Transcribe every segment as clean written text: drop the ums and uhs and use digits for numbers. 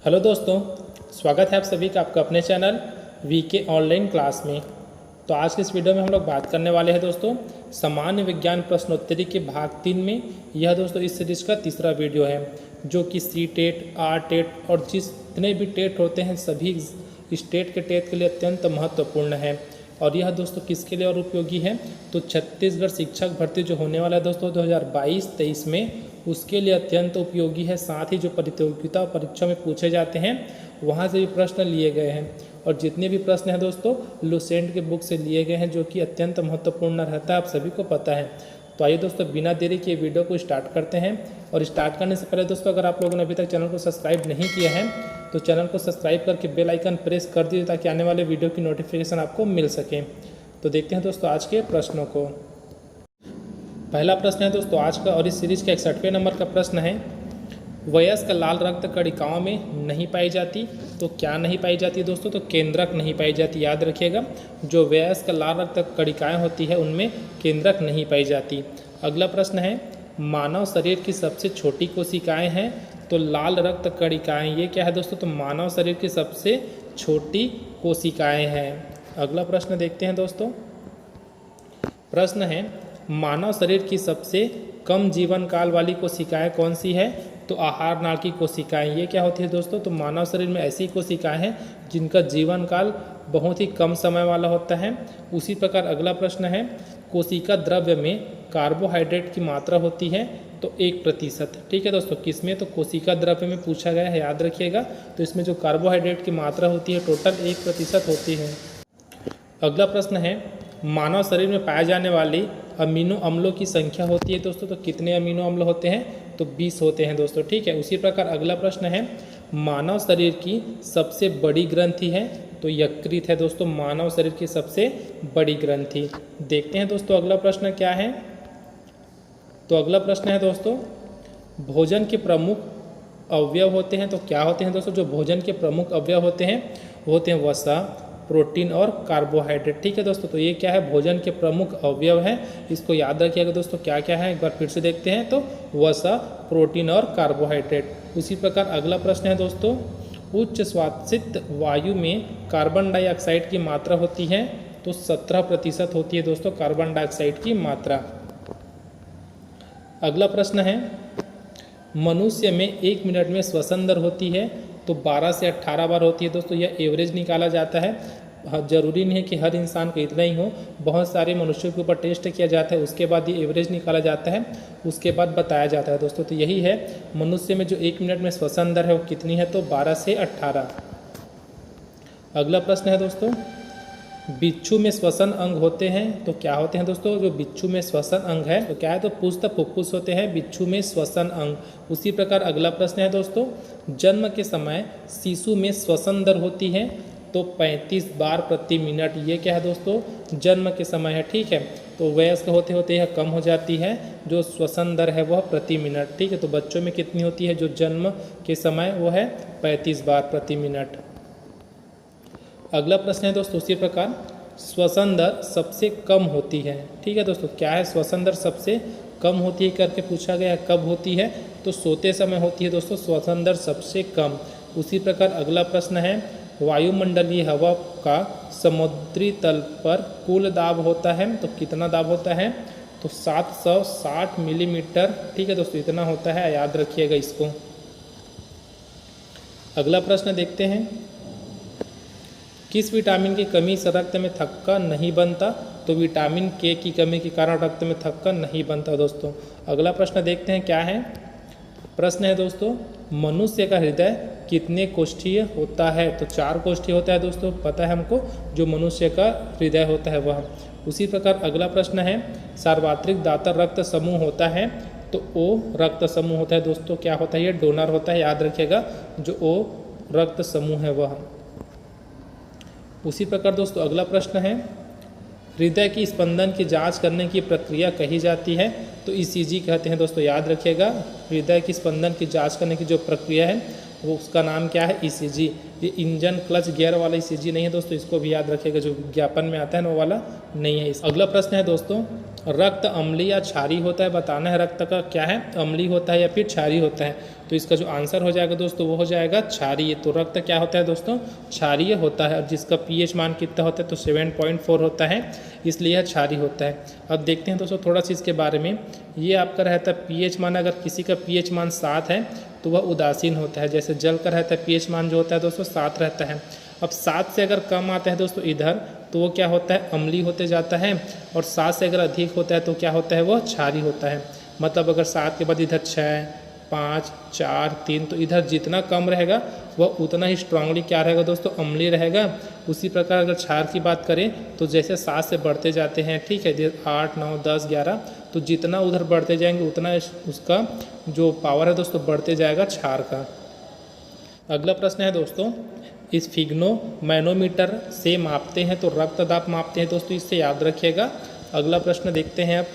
Hello दोस्तों, स्वागत है आप सभी का आपका अपने चैनल वीके ऑनलाइन क्लास में। तो आज के इस वीडियो में हम लोग बात करने वाले हैं दोस्तों सामान्य विज्ञान प्रश्नोत्तरी के भाग 3 में। यह दोस्तों इस सीरीज का तीसरा वीडियो है जो कि सी टेट, आर टेट और जितने भी टेट होते हैं सभी स्टेट के टेट के लिए अत्यंत महत्वपूर्ण है। और यह दोस्तों किसके लिए और उपयोगी है, तो छत्तीसगढ़ शिक्षक भर्ती जो होने वाला है दोस्तों 2022-23 में, उसके लिए अत्यंत उपयोगी है। साथ ही जो प्रतियोगिता परीक्षा में पूछे जाते हैं वहाँ से भी प्रश्न लिए गए हैं और जितने भी प्रश्न हैं दोस्तों लुसेंट के बुक से लिए गए हैं जो कि अत्यंत महत्वपूर्ण रहता है, आप सभी को पता है। तो आइए दोस्तों बिना देरी के वीडियो को स्टार्ट करते हैं। और स्टार्ट करने से पहले दोस्तों अगर आप लोगों ने अभी तक चैनल को सब्सक्राइब नहीं किया है तो चैनल को सब्सक्राइब करके बेल आइकन प्रेस कर दीजिए ताकि आने वाले वीडियो की नोटिफिकेशन आपको मिल सके। तो देखते हैं दोस्तों आज के प्रश्नों को। पहला प्रश्न है दोस्तों आज का और इस सीरीज के 61वें नंबर का प्रश्न है, वयस्क लाल रक्त कणिकाओं में नहीं पाई जाती। तो क्या नहीं पाई जाती दोस्तों, तो केंद्रक नहीं पाई जाती। याद रखिएगा, जो वयस्क लाल रक्त कणिकाएं होती है उनमें केंद्रक नहीं पाई जाती। अगला प्रश्न है, मानव शरीर की सबसे छोटी कोशिकाएं हैं तो लाल रक्त कणिकाएं, ये क्या है दोस्तों, तो मानव शरीर की सबसे छोटी कोशिकाएं हैं। अगला प्रश्न देखते हैं दोस्तों। प्रश्न है, मानव शरीर की सबसे कम जीवन काल वाली कोशिकाएं कौन सी है, तो आहार नाल की कोशिकाएं। ये क्या होती है दोस्तों, तो मानव शरीर में ऐसी कोशिकाएं हैं जिनका जीवन काल बहुत ही कम समय वाला होता है। उसी प्रकार अगला प्रश्न है, कोशिका द्रव्य में कार्बोहाइड्रेट की मात्रा होती है तो 1%। ठीक है दोस्तों, किसमें, तो कोशिका द्रव्य में पूछा गया है, याद रखिएगा। तो इसमें जो कार्बोहाइड्रेट की मात्रा होती है टोटल 1% होती है। अगला प्रश्न है, मानव शरीर में पाए जाने वाली अमीनो अम्लों की संख्या होती है दोस्तों, तो कितने अमीनो अम्ल होते हैं, तो 20 होते हैं दोस्तों। ठीक है, उसी प्रकार अगला प्रश्न है, मानव शरीर की सबसे बड़ी ग्रंथि है, तो यकृत है दोस्तों मानव शरीर की सबसे बड़ी ग्रंथि। देखते हैं दोस्तों अगला प्रश्न क्या है। तो अगला प्रश्न है दोस्तों, भोजन के प्रमुख अवयव होते हैं, तो क्या होते हैं दोस्तों, जो भोजन के प्रमुख अवयव होते हैं वो होते हैं वसा, प्रोटीन और कार्बोहाइड्रेट। ठीक है दोस्तों, तो ये क्या है, भोजन के प्रमुख अवयव हैं, इसको याद रखिएगा दोस्तों। क्या क्या है एक बार फिर से देखते हैं, तो वसा, प्रोटीन और कार्बोहाइड्रेट। उसी प्रकार अगला प्रश्न है दोस्तों, उच्च श्वासित वायु में कार्बन डाइऑक्साइड की मात्रा होती है, तो 17% होती है दोस्तों कार्बन डाइऑक्साइड की मात्रा। अगला प्रश्न है, मनुष्य में 1 मिनट में श्वसन दर होती है, तो 12 से 18 बार होती है दोस्तों। यह एवरेज निकाला जाता है, जरूरी नहीं है कि हर इंसान का इतना ही हो, बहुत सारे मनुष्यों के ऊपर टेस्ट किया जाता है, उसके बाद ये एवरेज निकाला जाता है, उसके बाद बताया जाता है दोस्तों। तो यही है, मनुष्य में जो 1 मिनट में श्वसन दर है वो कितनी है, तो 12 से 18। अगला प्रश्न है दोस्तों, बिच्छू में श्वसन अंग होते हैं, तो क्या होते हैं दोस्तों, जो बिच्छू में श्वसन अंग है तो क्या है, तो पुस्त फुफ्फुस होते हैं बिच्छू में श्वसन अंग। उसी प्रकार अगला प्रश्न है दोस्तों, जन्म के समय शिशु में श्वसन दर होती है, तो 35 बार प्रति मिनट। ये क्या है दोस्तों, जन्म के समय है। ठीक है, तो वयस्क होते होते यह कम हो जाती है, जो श्वसन दर है वह प्रति मिनट। ठीक है, तो बच्चों में कितनी होती है, जो जन्म के समय वो है 35 बार प्रति मिनट। अगला प्रश्न है दोस्तों, उसी प्रकार श्वसन दर सबसे कम होती है। ठीक है दोस्तों, क्या है, श्वसन दर सबसे कम होती है करके पूछा गया है, कब होती है, तो सोते समय होती है दोस्तों श्वसन दर सबसे कम। उसी प्रकार अगला प्रश्न है, वायुमंडलीय हवा का समुद्री तल पर कुल दाब होता है, तो कितना दाब होता है, तो 760 मिलीमीटर। ठीक है दोस्तों, इतना होता है, याद रखिएगा इसको। अगला प्रश्न देखते हैं, किस विटामिन की कमी से रक्त में थक्का नहीं बनता, तो विटामिन के की कमी के कारण रक्त में थक्का नहीं बनता दोस्तों। अगला प्रश्न देखते हैं क्या है। प्रश्न है दोस्तों, मनुष्य का हृदय कितने कोष्ठीय होता है, तो 4 कोष्ठीय होता है दोस्तों, पता है हमको, जो मनुष्य का हृदय होता है वह। उसी प्रकार अगला प्रश्न है, सार्वत्रिक दाता रक्त समूह होता है, तो ओ रक्त समूह होता है दोस्तों। क्या होता है, ये डोनर होता है, याद रखिएगा, जो ओ रक्त समूह है वह। उसी प्रकार दोस्तों अगला प्रश्न है, हृदय की स्पंदन की जांच करने की प्रक्रिया कही जाती है, तो ईसीजी कहते हैं दोस्तों, याद रखिएगा। हृदय की स्पंदन की जांच करने की जो प्रक्रिया है वो उसका नाम क्या है, ईसीजी। ये इंजन क्लच गियर वाला ईसीजी नहीं है दोस्तों, इसको भी याद रखिएगा, जो विज्ञापन में आता है ना वो वाला नहीं है। अगला प्रश्न है दोस्तों, रक्त अम्लीय या क्षारीय होता है, बताना है रक्त का क्या है, अम्लीय होता है या फिर क्षारीय होता है। तो इसका जो आंसर हो जाएगा दोस्तों वो हो जाएगा क्षारीय। तो रक्त क्या होता है दोस्तों, क्षारीय होता है, और जिसका पीएच मान कितना होता है तो 7.4 होता है, इसलिए यह क्षारीय होता है। अब देखते हैं दोस्तों थोड़ा सा इसके बारे में। ये आपका रहता है पीएच मान, अगर किसी का पीएच मान 7 है तो वह उदासीन होता है। जैसे जल का रहता है पीएच मान जो होता है दोस्तों 7 रहता है। अब 7 से अगर कम आता है दोस्तों इधर तो वो क्या होता है, अम्लीय होते जाता है, और 7 से अगर अधिक होता है तो क्या होता है, वो क्षारीय होता है। मतलब अगर 7 के बाद इधर 6, 5, 4, 3, तो इधर जितना कम रहेगा वह उतना ही स्ट्रांगली क्या रहेगा दोस्तों, अम्लीय रहेगा। उसी प्रकार अगर क्षार की बात करें तो जैसे 7 से बढ़ते जाते हैं, ठीक है, 8, 9, 10, 11, तो जितना उधर बढ़ते जाएंगे उतना उसका जो पावर है दोस्तों बढ़ते जाएगा क्षार का। अगला प्रश्न है दोस्तों, इस फिग्नो मैनोमीटर से मापते हैं तो रक्त दाब मापते हैं दोस्तों, इससे याद रखिएगा। अगला प्रश्न देखते हैं अब।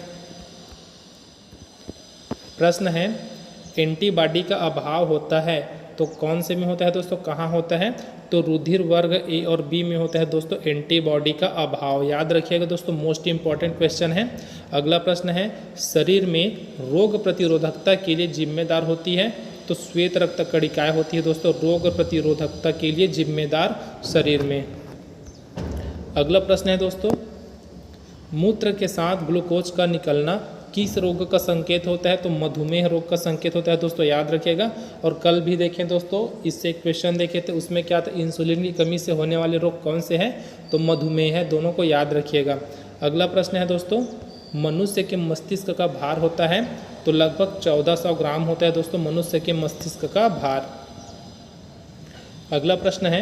प्रश्न है, एंटीबॉडी का अभाव होता है तो कौन से में होता है दोस्तों, कहाँ होता है, तो रुधिर वर्ग ए और बी में होता है दोस्तों एंटीबॉडी का अभाव। याद रखिएगा दोस्तों, मोस्ट इंपॉर्टेंट क्वेश्चन है। अगला प्रश्न है, शरीर में रोग प्रतिरोधकता के लिए जिम्मेदार होती है तो श्वेत रक्त कणिकाएं होती है दोस्तों रोग प्रतिरोधकता के लिए जिम्मेदार शरीर में। अगला प्रश्न है दोस्तों, मूत्र के साथ ग्लूकोज का निकलना किस रोग का संकेत होता है, तो मधुमेह रोग का संकेत होता है दोस्तों, याद रखिएगा। और कल भी देखें दोस्तों, इससे एक क्वेश्चन देखे थे, उसमें क्या था, इंसुलिन की कमी से होने वाले रोग कौन से हैं, तो मधुमेह है, दोनों को याद रखिएगा। अगला प्रश्न है दोस्तों, मनुष्य के मस्तिष्क का भार होता है तो लगभग 1400 ग्राम होता है दोस्तों मनुष्य के मस्तिष्क का भार। अगला प्रश्न है,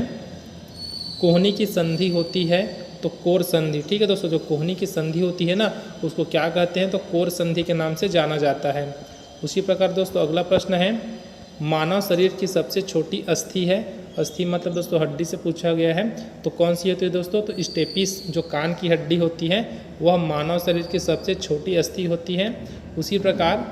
कोहनी की संधि होती है तो कोर संधि, ठीक है दोस्तों, जो कोहनी की संधि होती है ना उसको क्या कहते हैं, तो कोर संधि के नाम से जाना जाता है। उसी प्रकार दोस्तों अगला प्रश्न है, मानव शरीर की सबसे छोटी अस्थि है, अस्थि मतलब दोस्तों हड्डी से पूछा गया है, तो कौन सी होती है दोस्तों, तो स्टेपिस, जो कान की हड्डी होती है वह मानव शरीर की सबसे छोटी अस्थि होती है। उसी प्रकार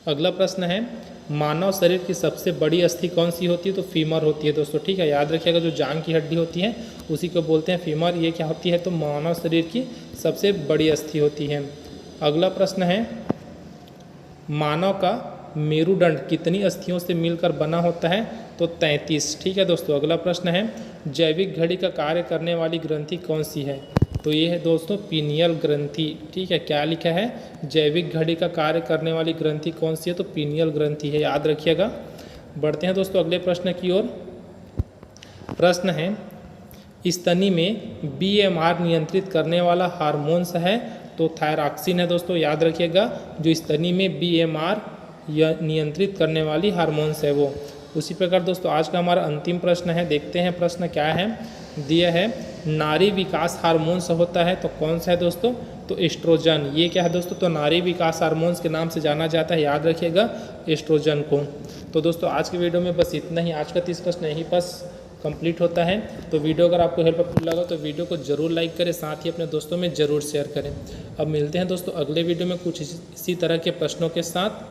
अगला प्रश्न है, मानव शरीर की सबसे बड़ी अस्थि कौन सी होती है, तो फीमर होती है दोस्तों, ठीक है, याद रखिएगा, जो जांघ की हड्डी होती है उसी को बोलते हैं फीमर। ये क्या होती है, तो मानव शरीर की सबसे बड़ी अस्थि होती है। अगला प्रश्न है, मानव का मेरुदंड कितनी अस्थियों से मिलकर बना होता है, तो 33, ठीक है दोस्तों। अगला प्रश्न है, जैविक घड़ी का कार्य करने वाली ग्रंथि कौन सी है, तो ये है दोस्तों पीनियल ग्रंथि, ठीक है, क्या लिखा है, जैविक घड़ी का कार्य करने वाली ग्रंथि कौन सी है, तो पीनियल ग्रंथि है, याद रखिएगा। बढ़ते हैं दोस्तों अगले प्रश्न की ओर। प्रश्न है, स्तनी में बीएमआर नियंत्रित करने वाला हार्मोन्स है, तो थायरॉक्सिन है दोस्तों, याद रखिएगा, जो स्तनी में बीएमआर नियंत्रित करने वाली हार्मोन्स है वो। उसी प्रकार दोस्तों आज का हमारा अंतिम प्रश्न है, देखते हैं प्रश्न क्या है, दिया है, नारी विकास हार्मोन्स होता है तो कौन सा है दोस्तों, तो एस्ट्रोजन। ये क्या है दोस्तों, तो नारी विकास हार्मोन्स के नाम से जाना जाता है, याद रखिएगा एस्ट्रोजन को। तो दोस्तों आज की वीडियो में बस इतना ही, आज का 30 प्रश्न यहीं बस कंप्लीट होता है। तो वीडियो अगर आपको हेल्पफुल लगा तो वीडियो को जरूर लाइक करें, साथ ही अपने दोस्तों में ज़रूर शेयर करें। अब मिलते हैं दोस्तों अगले वीडियो में कुछ इसी तरह के प्रश्नों के साथ।